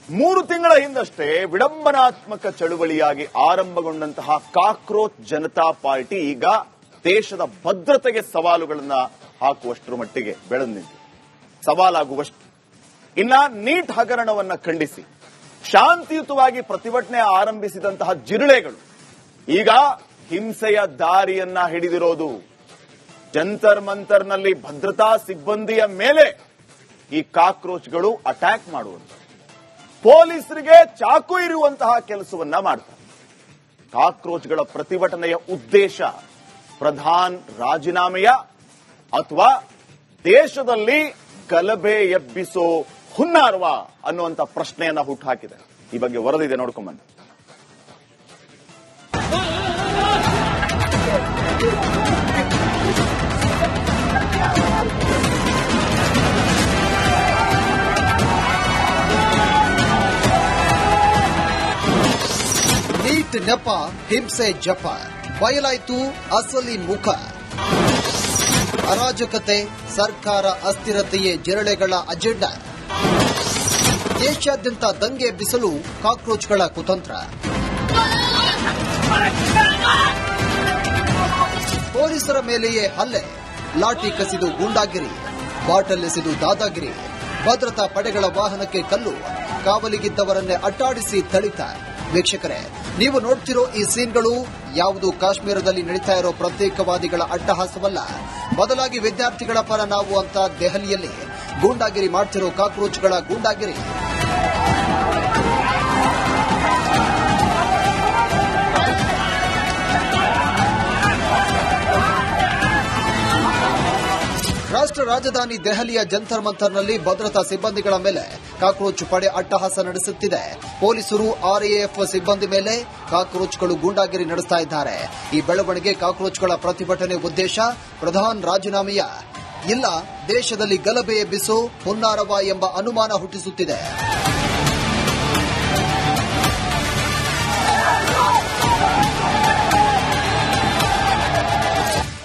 3 ತಿಂಗಳ ಹಿಂದಷ್ಟೇ ವಿಡಂಬನಾತ್ಮಕ ಚಳುವಳಿಯಾಗಿ ಆರಂಭಗೊಂಡಂತಹ cockroach Janata party ಈಗ ದೇಶದ ಭದ್ರತೆಗೆ ಸವಾಲುಗಳನ್ನ ಹಾಕುವಷ್ಟರ ಮಟ್ಟಿಗೆ ಬೆಳೆದು ನಿಂತಿದೆ. ಸವಾಲಾಗುವಷ್ಟು. ಇನ್ನ ನೀಟ್ ಹಗರಣವನ್ನ ಖಂಡಿಸಿ ಶಾಂತಿಯುತವಾಗಿ ಪ್ರತಿಭಟನೆ ಆರಂಭಿಸಿದಂತಹ ಜಿರಳೆಗಳು ಈಗ ಹಿಂಸೆಯ ದಾರಿಯನ್ನ ಹಿಡಿದಿರೋದು. ಜಂತರ್ ಮಂತರ್ನಲ್ಲಿ ಭದ್ರತಾ ಸಿಬ್ಬಂದಿಯ ಮೇಲೆ ಈ ಕಾಕ್ರೋಚ್ಗಳು ಅಟ್ಯಾಕ್ ಮಾಡುವುದು, ಪೊಲೀಸರಿಗೆ ಚಾಕು ಇರುವಂತಹ ಕೆಲಸವನ್ನ ಮಾಡ್ತಾರೆ. ಕಾಕ್ರೋಚ್ಗಳ ಪ್ರತಿಭಟನೆಯ ಉದ್ದೇಶ ಪ್ರಧಾನ್ ರಾಜೀನಾಮೆಯ ಅಥವಾ ದೇಶದಲ್ಲಿ ಗಲಭೆ ಎಬ್ಬಿಸೋ ಹುನ್ನಾರವ ಅನ್ನುವಂಥ ಪ್ರಶ್ನೆಯನ್ನ ಹುಟ್ಟುಹಾಕಿದೆ. ಈ ಬಗ್ಗೆ ವರದಿದೆ, ನೋಡ್ಕೊಂಬಂದು. ನೀಟ್ ನೆಪ ಹಿಂಸೆ ಜಪ, ಬಯಲಾಯ್ತು ಅಸಲಿ ಮುಖ. ಅರಾಜಕತೆ, ಸರ್ಕಾರ ಅಸ್ಥಿರತೆಯೇ ಜಿರಳೆಗಳ ಅಜೆಂಡಾ. ದೇಶಾದ್ಯಂತ ದಂಗೆ ಎಬ್ಬಿಸಲು ಕಾಕ್ರೋಚ್ಗಳ ಕುತಂತ್ರ. ಪೊಲೀಸರ ಮೇಲೆಯೇ ಹಲ್ಲೆ, ಲಾಠಿ ಕಸಿದು ಗೂಂಡಾಗಿರಿ, ಬಾಟಲ್ ಎಸೆದು ದಾದಾಗಿರಿ, ಭದ್ರತಾ ಪಡೆಗಳ ವಾಹನಕ್ಕೆ ಕಲ್ಲು, ಕಾವಲಿಗಿದ್ದವರನ್ನೇ ಅಟ್ಟಾಡಿಸಿ ಥಳಿತ. ವೀಕ್ಷಕರೇ, ನೀವು ನೋಡ್ತಿರೋ ಈ ಸೀನ್ಗಳು ಯಾವುದು ಕಾಶ್ಮೀರದಲ್ಲಿ ನಡೀತಾ ಇರೋ ಪ್ರತ್ಯೇಕವಾದಿಗಳ ಅಟ್ಟಹಾಸವಲ್ಲ, ಬದಲಾಗಿ ವಿದ್ಯಾರ್ಥಿಗಳ ಪರ ನಾವು ಅಂತ ದೆಹಲಿಯಲ್ಲಿ ಗೂಂಡಾಗಿರಿ ಮಾಡ್ತಿರೋ ಕಾಕ್ರೋಚ್ಗಳ ಗೂಂಡಾಗಿರಿ. ರಾಷ್ಟ್ರ ರಾಜಧಾನಿ ದೆಹಲಿಯ ಜಂತರ್ ಮಂತರ್ನಲ್ಲಿ ಭದ್ರತಾ ಸಿಬ್ಬಂದಿಗಳ ಮೇಲೆ ಕಾಕ್ರೋಚ್ ಪಡೆ ಅಟ್ಟಹಾಸ ನಡೆಸುತ್ತಿದೆ. ಪೊಲೀಸರು ಆರ್ಎಎಫ್ ಸಿಬ್ಬಂದಿ ಮೇಲೆ ಕಾಕ್ರೋಚ್ಗಳು ಗೂಂಡಾಗಿರಿ ನಡೆಸ್ತಾ ಇದ್ದಾರೆ. ಈ ಬೆಳವಣಿಗೆ ಕಾಕ್ರೋಚ್ಗಳ ಪ್ರತಿಭಟನೆ ಉದ್ದೇಶ ಪ್ರಧಾನ್ ರಾಜೀನಾಮೆಯ ಇಲ್ಲ ದೇಶದಲ್ಲಿ ಗಲಭೆ ಎಬ್ಬಿಸೋ ಹುನ್ನಾರವ ಎಂಬ ಅನುಮಾನ ಹುಟ್ಟಿಸುತ್ತಿದೆ.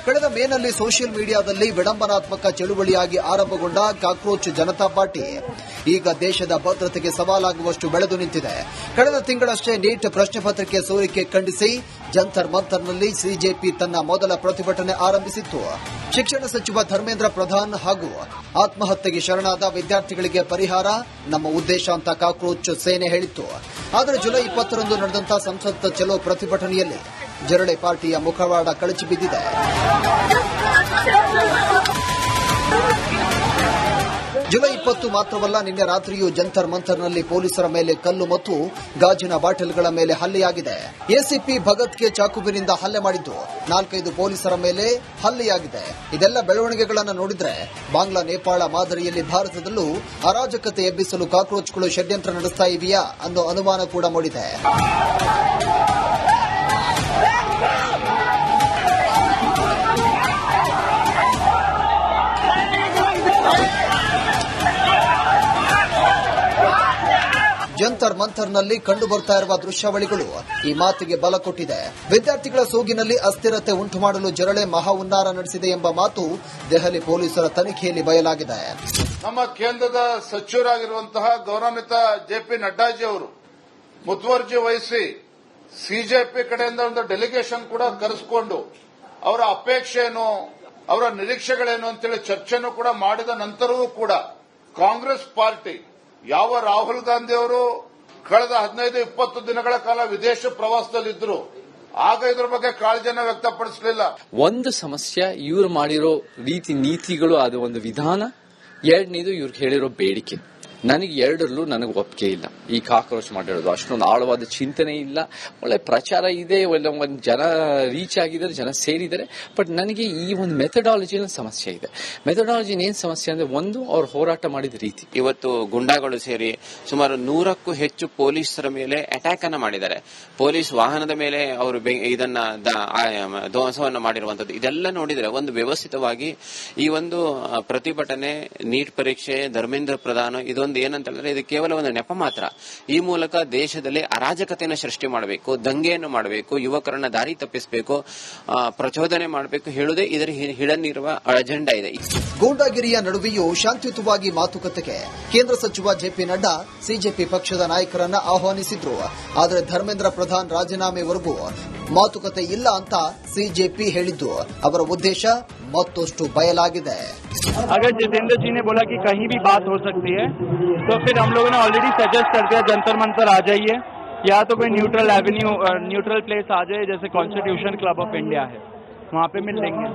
ಕಳೆದ ಮೇನಲ್ಲಿ ಸೋಷಿಯಲ್ ಮೀಡಿಯಾದಲ್ಲಿ ವಿಡಂಬನಾತ್ಮಕ ಚಳುವಳಿಯಾಗಿ ಆರಂಭಗೊಂಡ ಕಾಕ್ರೋಚ್ ಜನತಾ ಪಾರ್ಟಿ ಈಗ ದೇಶದ ಭದ್ರತೆಗೆ ಸವಾಲಾಗುವಷ್ಟು ಬೆಳೆದು ನಿಂತಿದೆ. ಕಳೆದ ತಿಂಗಳಷ್ಟೇ ನೀಟ್ ಪ್ರಶ್ನೆ ಪತ್ರಿಕೆ ಸೋರಿಕೆ ಖಂಡಿಸಿ ಜಂತರ್ ಮಂತರ್ನಲ್ಲಿ ಸಿಜೆಪಿ ತನ್ನ ಮೊದಲ ಪ್ರತಿಭಟನೆ ಆರಂಭಿಸಿತ್ತು. ಶಿಕ್ಷಣ ಸಚಿವ ಧರ್ಮೇಂದ್ರ ಪ್ರಧಾನ್ ಹಾಗೂ ಆತ್ಮಹತ್ಯೆಗೆ ಶರಣಾದ ವಿದ್ಯಾರ್ಥಿಗಳಿಗೆ ಪರಿಹಾರ ನಮ್ಮ ಉದ್ದೇಶ ಅಂತ ಕಾಕ್ರೋಚ್ ಸೇನೆ ಹೇಳಿತ್ತು. ಆದರೆ ಜುಲೈ 20ರಂದು ನಡೆದಂತಹ ಸಂಸತ್ ಚಲೋ ಪ್ರತಿಭಟನೆಯಲ್ಲಿ ಜರಳೆ ಪಾರ್ಟಿಯ ಮುಖವಾಡ ಕಳಚಿ ಬಿದ್ದಿದೆ. ಜುಲೈ 20 ಮಾತ್ರವಲ್ಲ, ನಿನ್ನೆ ರಾತ್ರಿಯೂ ಜಂತರ್ ಮಂತರ್ನಲ್ಲಿ ಪೊಲೀಸರ ಮೇಲೆ ಕಲ್ಲು ಮತ್ತು ಗಾಜಿನ ಬಾಟಲ್ಗಳ ಮೇಲೆ ಹಲ್ಲೆಯಾಗಿದೆ. ಎಸಿಪಿ ಭಗತ್ಗೆ ಚಾಕುವಿನಿಂದ ಹಲ್ಲೆ ಮಾಡಿದ್ದು, 4-5 ಪೊಲೀಸರ ಮೇಲೆ ಹಲ್ಲೆಯಾಗಿದೆ. ಇದೆಲ್ಲ ಬೆಳವಣಿಗೆಗಳನ್ನು ನೋಡಿದ್ರೆ ಬಾಂಗ್ಲಾ ನೇಪಾಳ ಮಾದರಿಯಲ್ಲಿ ಭಾರತದಲ್ಲೂ ಅರಾಜಕತೆ ಎಬ್ಬಿಸಲು ಕಾಕ್ರೋಚ್ಗಳು ಷಡ್ಯಂತ್ರ ನಡೆಸ್ತಾ ಇವೆಯಾ ಅನ್ನೋ ಅನುಮಾನ ಕೂಡ ಮೂಡಿದೆ. ಜಂತರ್ ಮಂತರ್ನಲ್ಲಿ ಕಂಡುಬರ್ತಾ ಇರುವ ದೃಶ್ಯಾವಳಿಗಳು ಈ ಮಾತಿಗೆ ಬಲ ಕೊಟ್ಟಿದೆ. ವಿದ್ಯಾರ್ಥಿಗಳ ಸೋಗಿನಲ್ಲಿ ಅಸ್ಥಿರತೆ ಉಂಟು ಮಾಡಲು ಜರಳೆ ಮಹಾ ಹುನ್ನಾರ ನಡೆಸಿದೆ ಎಂಬ ಮಾತು ದೆಹಲಿ ಪೊಲೀಸರ ತನಿಖೆಯಲ್ಲಿ ಬಯಲಾಗಿದೆ. ನಮ್ಮ ಕೇಂದ್ರದ ಸಚಿವರಾಗಿರುವಂತಹ ಗೌರವಾನ್ವಿತ ಜೆಪಿ ನಡ್ಡಾಜಿ ಅವರು ಮುತುವರ್ಜಿ ವಹಿಸಿ ಸಿಜೆಪಿ ಕಡೆಯಿಂದ ಒಂದು ಡೆಲಿಗೇಷನ್ ಕೂಡ ಕರೆಸಿಕೊಂಡು ಅವರ ಅಪೇಕ್ಷೆ ಏನು, ಅವರ ನಿರೀಕ್ಷೆಗಳೇನು ಅಂತೇಳಿ ಚರ್ಚೆನೂ ಕೂಡ ಮಾಡಿದ ನಂತರವೂ ಕೂಡ ಕಾಂಗ್ರೆಸ್ ಪಾರ್ಟಿ ಯಾವ ರಾಹುಲ್ ಗಾಂಧಿ ಅವರು ಕಳೆದ 15-20 ದಿನಗಳ ಕಾಲ ವಿದೇಶ ಪ್ರವಾಸದಲ್ಲಿದ್ದರು, ಆಗ ಇದ್ರ ಬಗ್ಗೆ ಕಾಳಜಿಯನ್ನು ವ್ಯಕ್ತಪಡಿಸಲಿಲ್ಲ. ಒಂದು ಸಮಸ್ಯೆ ಇವ್ರು ಮಾಡಿರೋ ರೀತಿ ನೀತಿಗಳು, ಅದು ಒಂದು ವಿಧಾನ. ಎರಡನೇದು ಇವ್ರಿಗೆ ಹೇಳಿರೋ ಬೇಡಿಕೆ. ನನಗೆ ಎರಡರಲ್ಲೂ ನನಗೆ ಒಪ್ಪಿಗೆ ಇಲ್ಲ. ಈ ಕಾಕ್ರೋಚ್ ಮಾಡಿರೋದು ಅಷ್ಟೊಂದು ಆಳವಾದ ಚಿಂತನೆ ಇಲ್ಲ, ಒಳ್ಳೆ ಪ್ರಚಾರ ಇದೆ, ಒಂದು ಜನ ರೀಚ್ ಆಗಿದ್ದಾರೆ, ಜನ ಸೇರಿದ್ದಾರೆ. ಬಟ್ ನನಗೆ ಈ ಒಂದು ಮೆಥಡಾಲಜಿಯಲ್ಲಿ ಸಮಸ್ಯೆ ಇದೆ. ಮೆಥಡಾಲಜಿ ಏನ್ ಸಮಸ್ಯೆ ಅಂದ್ರೆ, ಒಂದು ಅವ್ರು ಹೋರಾಟ ಮಾಡಿದ ರೀತಿ. ಇವತ್ತು ಗುಂಡಾಗಳು ಸೇರಿ ಸುಮಾರು 100ಕ್ಕೂ ಹೆಚ್ಚು ಪೊಲೀಸರ ಮೇಲೆ ಅಟ್ಯಾಕ್ ಅನ್ನ ಮಾಡಿದ್ದಾರೆ. ಪೊಲೀಸ್ ವಾಹನದ ಮೇಲೆ ಅವರು ಇದನ್ನ ಧ್ವಂಸವನ್ನ ಮಾಡಿರುವಂತದ್ದು. ಇದೆಲ್ಲ ನೋಡಿದ್ರೆ ಒಂದು ವ್ಯವಸ್ಥಿತವಾಗಿ ಈ ಒಂದು ಪ್ರತಿಭಟನೆ, ನೀಟ್ ಪರೀಕ್ಷೆ, ಧರ್ಮೇಂದ್ರ ಪ್ರಧಾನ್, ಇದೊಂದು ಒಂದು ಏನಂತ ಹೇಳಿದ್ರೆ ಇದು ಕೇವಲ ಒಂದು ನೆಪ ಮಾತ್ರ. ಈ ಮೂಲಕ ದೇಶದಲ್ಲಿ ಅರಾಜಕತೆಯನ್ನು ಸೃಷ್ಟಿ ಮಾಡಬೇಕು, ದಂಗೆಯನ್ನು ಮಾಡಬೇಕು, ಯುವಕರನ್ನ ದಾರಿ ತಪ್ಪಿಸಬೇಕು, ಪ್ರಚೋದನೆ ಮಾಡಬೇಕು ಹೇಳುವುದೇ ಇದರ ಹಿಡನಿರುವ ಅಜೆಂಡಾ ಇದೆ. ಗೂಂಡಾಗಿರಿಯ ನಡುವೆಯೂ ಶಾಂತಿಯುತವಾಗಿ ಮಾತುಕತೆಗೆ ಕೇಂದ್ರ ಸಚಿವ ಜೆಪಿ ನಡ್ಡಾ ಸಿಜೆಪಿ ಪಕ್ಷದ ನಾಯಕರನ್ನ ಆಹ್ವಾನಿಸಿದ್ರು. ಆದರೆ ಧರ್ಮೇಂದ್ರ ಪ್ರಧಾನ್ ರಾಜೀನಾಮೆವರೆಗೂ ಮಾತುಕತೆ ಇಲ್ಲ ಅಂತ ಸಿಜೆಪಿ ಹೇಳಿದ್ದು ಅವರ ಉದ್ದೇಶ ಮತ್ತಷ್ಟು ಬಯಲಾಗಿದೆ. अगर जितेंद्र जी ने बोला कि कहीं भी बात हो सकती है तो फिर हम लोगों ने ऑलरेडी सजेस्ट कर दिया जंतर मंतर आ जाइए, या तो कोई न्यूट्रल एवेन्यू न्यूट्रल प्लेस आ जाए जैसे कॉन्स्टिट्यूशन क्लब ऑफ इंडिया है, वहाँ पे मिल लेंगे.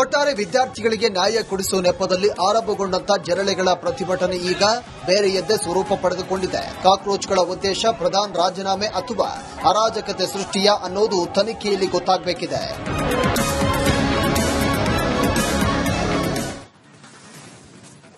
ಒಟ್ಟಾರೆ ವಿದ್ಯಾರ್ಥಿಗಳಿಗೆ ನ್ಯಾಯ ಕೊಡಿಸುವ ನೆಪದಲ್ಲಿ ಆರಂಭಗೊಂಡಂತ ಜರಳೆಗಳ ಪ್ರತಿಭಟನೆ ಈಗ ಬೇರೆಯದ್ದೇ ಸ್ವರೂಪ ಪಡೆದುಕೊಂಡಿದೆ. ಕಾಕ್ರೋಚ್ಗಳ ಉದ್ದೇಶ ಪ್ರಧಾನ್ ರಾಜೀನಾಮೆ ಅಥವಾ ಅರಾಜಕತೆ ಸೃಷ್ಟಿಯ ಅನ್ನೋದು ತನಿಖೆಯಲ್ಲಿ ಗೊತ್ತಾಗಬೇಕಿದೆ.